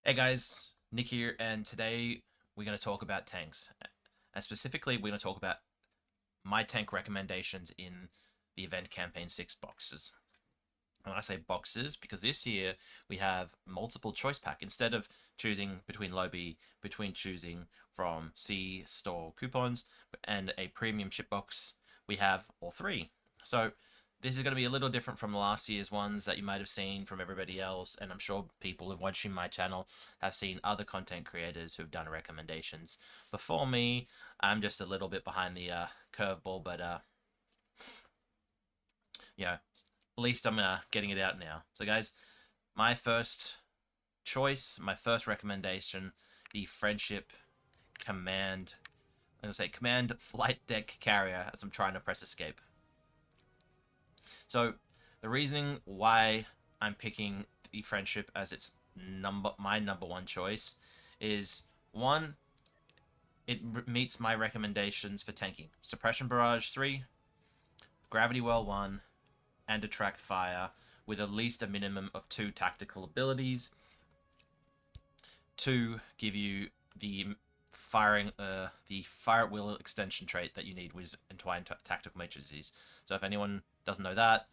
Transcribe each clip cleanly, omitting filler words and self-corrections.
Hey guys, Nick here, and today we're going to talk about tanks. And specifically, we're going to talk about my tank recommendations in the event campaign 6 boxes. And I say boxes because this year we have multiple choice pack. Instead of choosing between lobby, between choosing from C store coupons and a premium ship box, we have all three. So this is going to be a little different from last year's ones that you might have seen from everybody else, and I'm sure people who've watching my channel have seen other content creators who've done recommendations before me. I'm just a little bit behind the curveball, but yeah, at least I'm getting it out now. So guys, my first choice, my first recommendation, the Friendship Command. I'm gonna say Command Flight Deck Carrier as I'm trying to press escape. So the reasoning why I'm picking the Friendship as its my number one choice is one, it meets my recommendations for tanking: Suppression Barrage 3, Gravity Well 1, and Attract Fire, with at least a minimum of 2 tactical abilities to give you the fire at will extension trait that you need with entwined tactical matrices. So if anyone doesn't know that,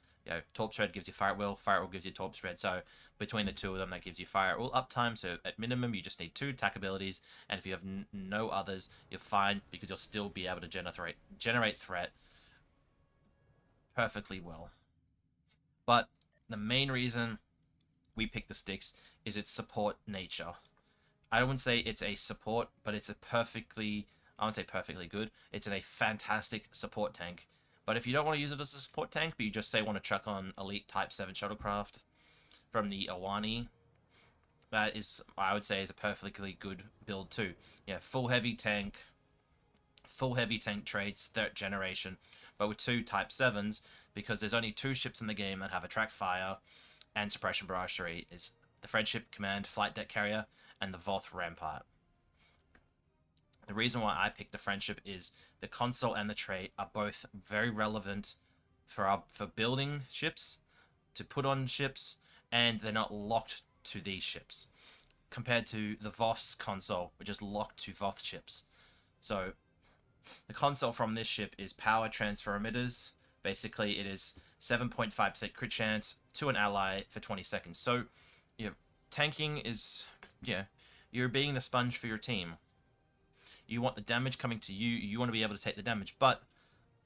Torp Shred gives you fire at will gives you Torp Shred. So between the two of them, that gives you fire at will uptime. So at minimum, you just need 2 attack abilities, and if you have no others, you're fine because you'll still be able to generate threat perfectly well. But the main reason we pick the sticks is its support nature. I wouldn't say it's a support, but it's a I wouldn't say perfectly good. It's a fantastic support tank. But if you don't want to use it as a support tank, but you just say want to chuck on Elite Type 7 Shuttlecraft from the Awani, that is, I would say, is a perfectly good build too. Yeah, full heavy tank traits, third generation, but with 2 Type 7s, because there's only 2 ships in the game that have Attract Fire and Suppression Barrage 3, is the Friendship Command Flight Deck Carrier and the Voth Rampart. The reason why I picked the Friendship is the console and the trait are both very relevant for building ships, to put on ships, and they're not locked to these ships, compared to the Voth's console, which is locked to Voth ships. So the console from this ship is power transfer emitters. Basically, it is 7.5% crit chance to an ally for 20 seconds. So, tanking is, you're being the sponge for your team. You want the damage coming to you. You want to be able to take the damage. But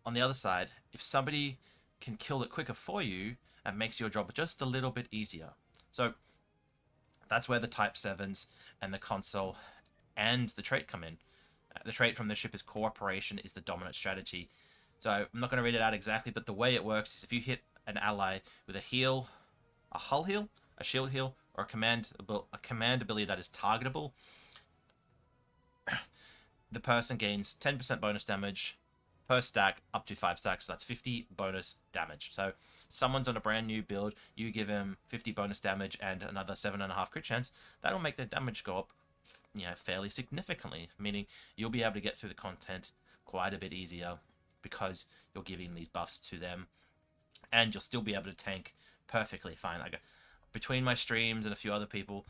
on the other side, if somebody can kill it quicker for you, it makes your job just a little bit easier. So that's where the Type 7s and the console and the trait come in. The trait from the ship is Cooperation is the dominant strategy. So I'm not going to read it out exactly, but the way it works is if you hit an ally with a heal, a hull heal, a shield heal, or a command ability that is targetable, the person gains 10% bonus damage per stack up to 5 stacks, so that's 50 bonus damage. So someone's on a brand new build, you give him 50 bonus damage and another 7.5 crit chance, that'll make their damage go up fairly significantly, meaning you'll be able to get through the content quite a bit easier because you're giving these buffs to them, and you'll still be able to tank perfectly fine. Like, between my streams and a few other people,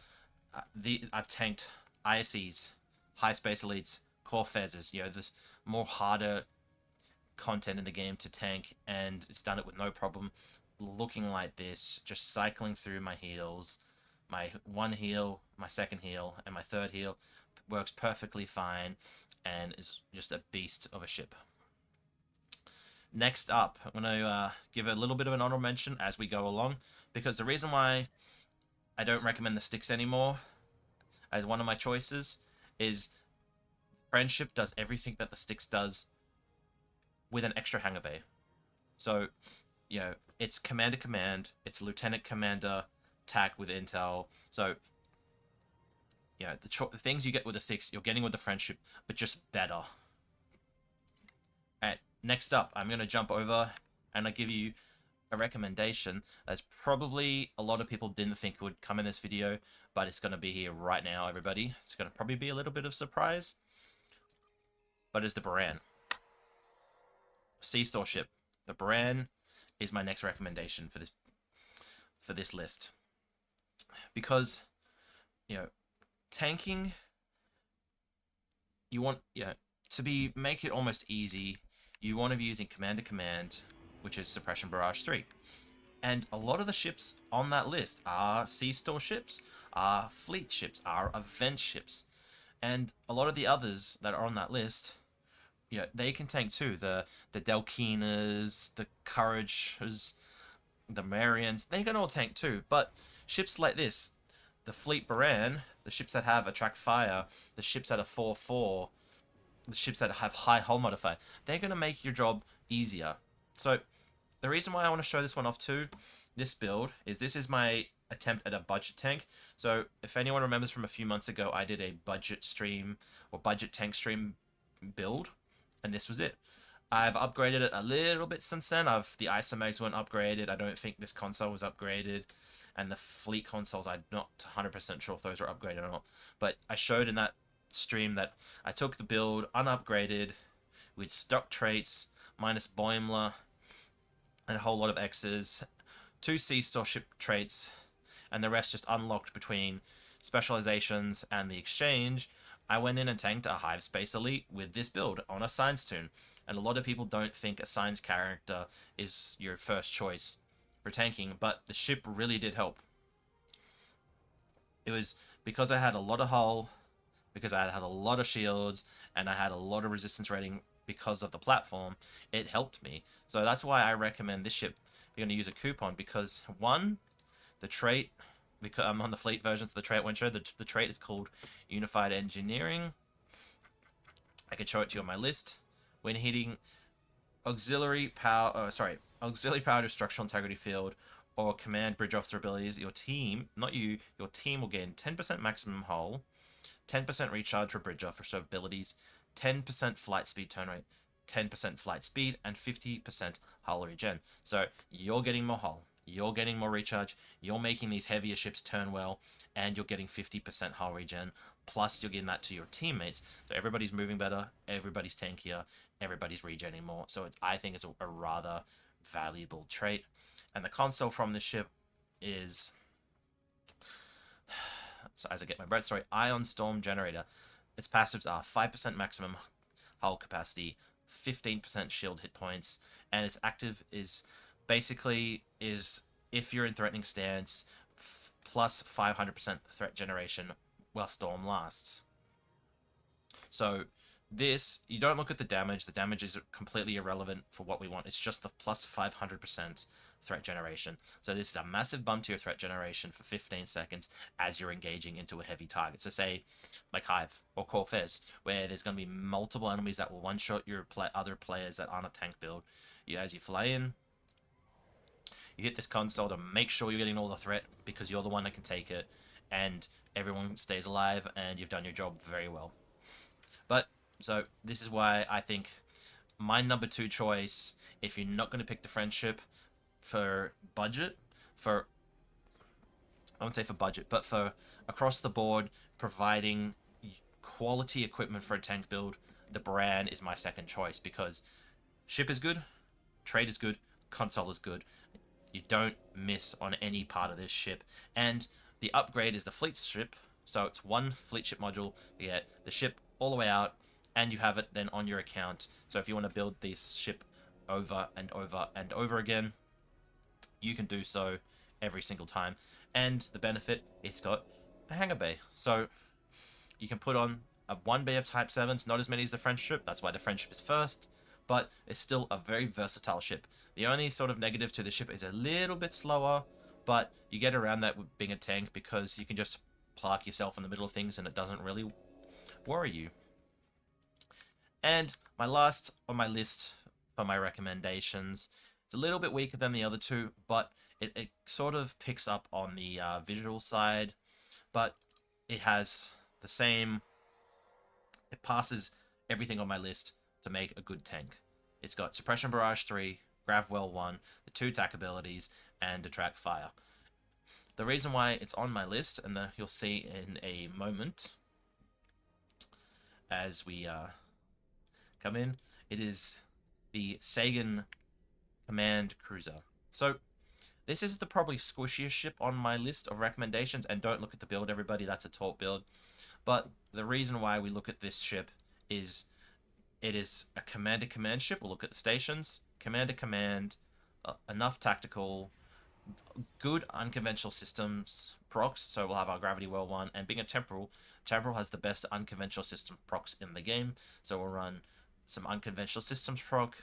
I've tanked ISEs, high space elites, core fezzes, there's more harder content in the game to tank, and it's done it with no problem. Looking like this, just cycling through my heals, my one heal, my second heal, and my third heal works perfectly fine, and is just a beast of a ship. Next up, I'm going to give a little bit of an honorable mention as we go along, because the reason why I don't recommend the sticks anymore as one of my choices is Friendship does everything that the sticks does with an extra hangar bay. So, it's commander command, it's lieutenant commander tack with intel. So, the things you get with the sticks, you're getting with the Friendship, but just better. Alright, next up, I'm going to jump over and I give you a recommendation that's probably a lot of people didn't think would come in this video, but it's going to be here right now, everybody. It's going to probably be a little bit of surprise, but it's the Baran. C-Store ship. The Baran is my next recommendation for this list. Because, tanking, you want, yeah, make it almost easy, you want to be using command to command, which is Suppression Barrage 3. And a lot of the ships on that list are Sea Store ships, are fleet ships, are event ships. And a lot of the others that are on that list, yeah, they can tank too. The Delkinas, the Courages, the Marians, they can all tank too. But ships like this, the Fleet Baran, the ships that have attract fire, the ships that are 4/4, the ships that have high hull modifier, they're gonna make your job easier. So the reason why I want to show this one off too, this build, is this is my attempt at a budget tank. So if anyone remembers from a few months ago, I did a budget stream or budget tank stream build, and this was it. I've upgraded it a little bit since then. The isomags weren't upgraded. I don't think this console was upgraded, and the fleet consoles, I'm not 100% sure if those were upgraded or not. But I showed in that stream that I took the build unupgraded with stock traits minus Boimler and a whole lot of X's, 2 Sea Store ship traits, and the rest just unlocked between specializations and the exchange. I went in and tanked a Hive Space Elite with this build on a Science Toon, and a lot of people don't think a Science character is your first choice for tanking, but the ship really did help. It was because I had a lot of hull, because I had a lot of shields, and I had a lot of resistance rating because of the platform, it helped me. So that's why I recommend this ship if you're going to use a coupon, because one, the trait, because I'm on the fleet versions of the trait, the trait is called Unified Engineering. I could show it to you on my list. When hitting auxiliary power, auxiliary power to structural integrity field or command bridge officer abilities, your team, not you, your team will gain 10% maximum hull, 10% recharge for bridge officer abilities, 10% flight speed turn rate, 10% flight speed, and 50% hull regen. So you're getting more hull, you're getting more recharge, you're making these heavier ships turn well, and you're getting 50% hull regen, plus you're getting that to your teammates. So everybody's moving better, everybody's tankier, everybody's regenning more. So I think it's a rather valuable trait. And the console from this ship is, so as I get my breath, sorry, Ion Storm Generator. Its passives are 5% maximum hull capacity, 15% shield hit points, and its active is basically is if you're in threatening stance, plus 500% threat generation while Storm lasts. So this, you don't look at the damage. The damage is completely irrelevant for what we want. It's just the plus 500% threat generation. So this is a massive bump to your threat generation for 15 seconds as you're engaging into a heavy target. So say like Hive or Corfez, where there's going to be multiple enemies that will one-shot your other players that aren't a tank build. As you fly in, you hit this console to make sure you're getting all the threat because you're the one that can take it, and everyone stays alive, and you've done your job very well. But, so, this is why I think my number 2 choice, if you're not going to pick the friendship for budget, I won't say for budget, but for across the board, providing quality equipment for a tank build, the Baran is my second choice, because ship is good, trade is good, console is good. You don't miss on any part of this ship. And the upgrade is the fleet ship, so it's one fleet ship module. You get the ship all the way out, and you have it then on your account. So if you want to build this ship over and over and over again, you can do so every single time. And the benefit, it's got a hangar bay. So you can put on a 1 bay of Type 7s, not as many as the friendship. That's why the friendship is first. But it's still a very versatile ship. The only sort of negative to the ship is a little bit slower, but you get around that with being a tank because you can just park yourself in the middle of things and it doesn't really worry you. And my last on my list for my recommendations, it's a little bit weaker than the other two, but it sort of picks up on the visual side, but it has the same, it passes everything on my list to make a good tank. It's got Suppression Barrage 3, Gravwell 1, the 2 attack abilities, and Attract Fire. The reason why it's on my list, and you'll see in a moment as we come in, it is the Sagan Command Cruiser. So This is the probably squishiest ship on my list of recommendations, and don't look at the build, everybody. That's a taught build. But the reason why we look at this ship is it is a command-to-command ship. We'll look at the stations. Command-to-command, enough tactical, good unconventional systems procs. So we'll have our Gravity Well one, and being a Temporal, Temporal has the best unconventional system procs in the game. So we'll run some unconventional systems proc.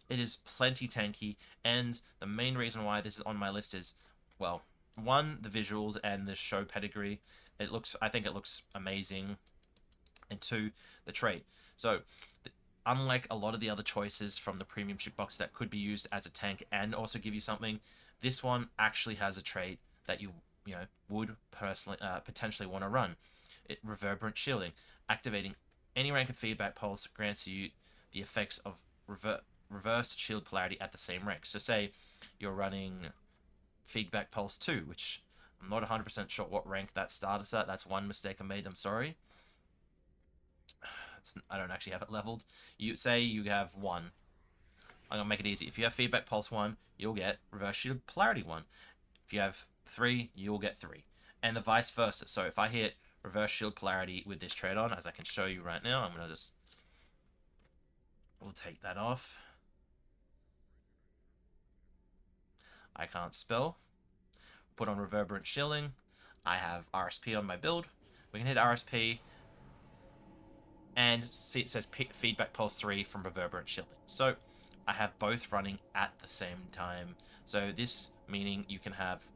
It is plenty tanky, and the main reason why this is on my list is, well, one, the visuals and the show pedigree. I think it looks amazing, and two, the trait. So, unlike a lot of the other choices from the premium ship box that could be used as a tank and also give you something, this one actually has a trait that you know would personally potentially want to run. It reverberant shielding, activating any rank of feedback pulse grants you the effects of reverse shield polarity at the same rank. So say you're running feedback pulse 2, which I'm not 100% sure what rank that starts at. That's one mistake I made. I'm sorry. I don't actually have it leveled. You say you have 1. I'm gonna make it easy. If you have feedback pulse 1, you'll get reverse shield polarity 1. If you have 3, you'll get 3, and the vice versa. So if I hit reverse shield polarity with this trait on, as I can show you right now, I'm gonna just we'll take that off. I can't spell. Put on reverberant shielding. I have RSP on my build. We can hit RSP, and see it says feedback pulse 3 from reverberant shielding. So I have both running at the same time. So this meaning you can have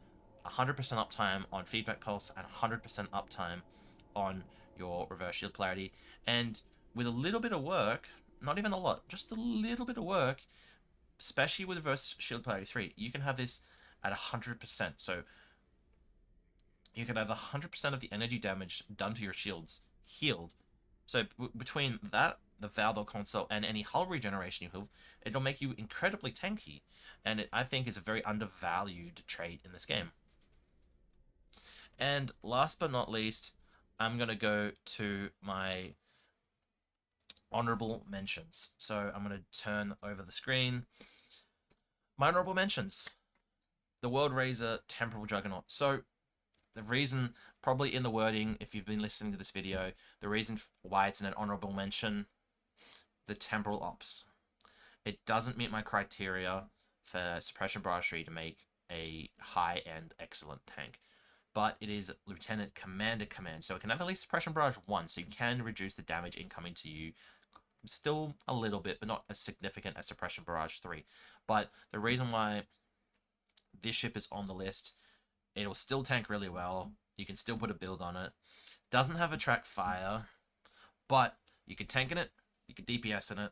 100% uptime on feedback pulse and 100% uptime on your reverse shield polarity. And with a little bit of work, not even a lot, just a little bit of work, especially with reverse shield polarity 3, you can have this at 100%. So you can have 100% of the energy damage done to your shields healed. So between that, the Valor console, and any hull regeneration you have, it'll make you incredibly tanky, and I think is a very undervalued trait in this game. And last but not least, I'm going to go to my honorable mentions. So I'm going to turn over the screen. My honorable mentions. The World Razor Temporal Juggernaut. So the reason, probably in the wording, if you've been listening to this video, the reason why it's an honorable mention, the Temporal Ops. It doesn't meet my criteria for Suppression Barrage to make a high-end excellent tank, but it is Lieutenant Commander Command, so it can have at least Suppression Barrage 1, so you can reduce the damage incoming to you still a little bit, but not as significant as Suppression Barrage 3. But the reason why this ship is on the list, it'll still tank really well, you can still put a build on it, doesn't have attract fire, but you can tank in it, you can DPS in it,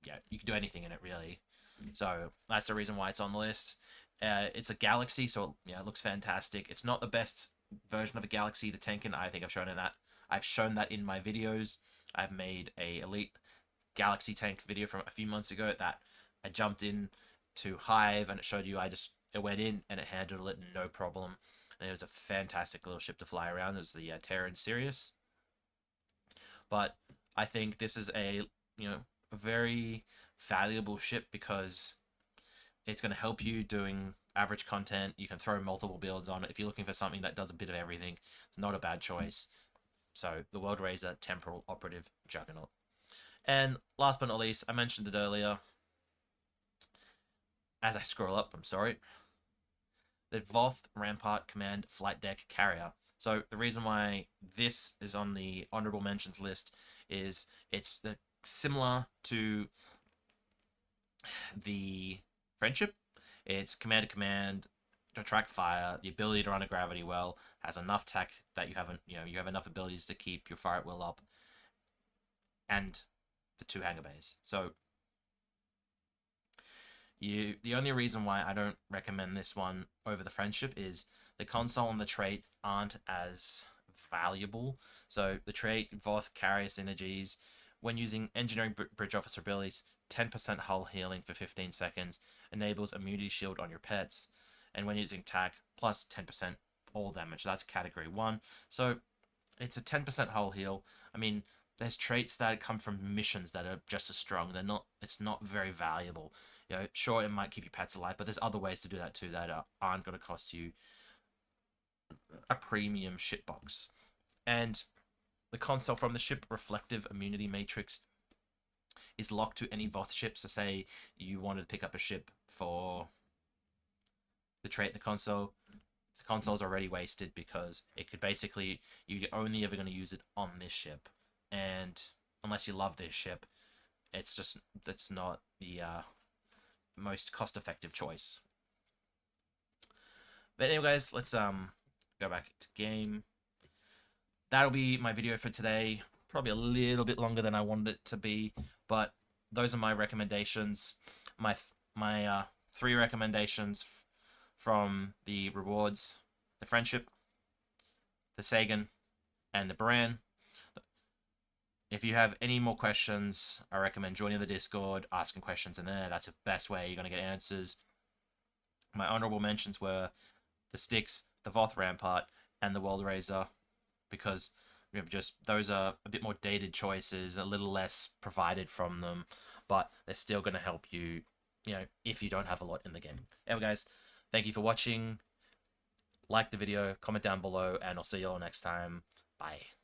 yeah, you can do anything in it, really. So that's the reason why it's on the list. It's a Galaxy, so yeah, it looks fantastic. It's not the best version of a Galaxy to tank in. I think I've shown that in my videos. I've made a Elite Galaxy tank video from a few months ago that I jumped in to Hive, and it showed you it went in and it handled it no problem. And it was a fantastic little ship to fly around. It was the Terran Sirius. But I think this is a very valuable ship because it's going to help you doing average content. You can throw multiple builds on it. If you're looking for something that does a bit of everything, it's not a bad choice. So the World Razor Temporal Operative Juggernaut. And last but not least, I mentioned it earlier. As I scroll up, I'm sorry. The Voth Rampart Command Flight Deck Carrier. So the reason why this is on the honorable mentions list is it's similar to the Friendship. It's command to command, to attract fire, the ability to run a gravity well, has enough tech that you have enough abilities to keep your fire at will up, and the 2 hangar bays. So the only reason why I don't recommend this one over the Friendship is the console and the trait aren't as valuable. So the trait Voth carrier synergies when using engineering bridge officer abilities, 10% hull healing for 15 seconds enables immunity shield on your pets, and when using tac plus 10% all damage. That's category 1. So it's a 10% hull heal. I mean, there's traits that come from missions that are just as strong. It's not very valuable. You know, sure, it might keep your pets alive, but there's other ways to do that too that aren't going to cost you a premium ship box. And the console from the ship reflective immunity matrix is locked to any Voth ship. So say you wanted to pick up a ship for the trait the console's already wasted because it could basically, you're only ever going to use it on this ship. And unless you love this ship, that's not the most cost effective choice. But anyway, guys, let's go back to game. That'll be my video for today. Probably a little bit longer than I wanted it to be, but those are my recommendations. My 3 recommendations from the rewards: the friendship, the Sagan, and the Bran. If you have any more questions, I recommend joining the Discord, asking questions in there. That's the best way you're going to get answers. My honorable mentions were the Styx, the Voth Rampart, and the World Razor, because we have just, those are a bit more dated choices, a little less provided from them, but they're still going to help you, you know, if you don't have a lot in the game. Anyway, guys, thank you for watching. Like the video, comment down below, and I'll see you all next time. Bye.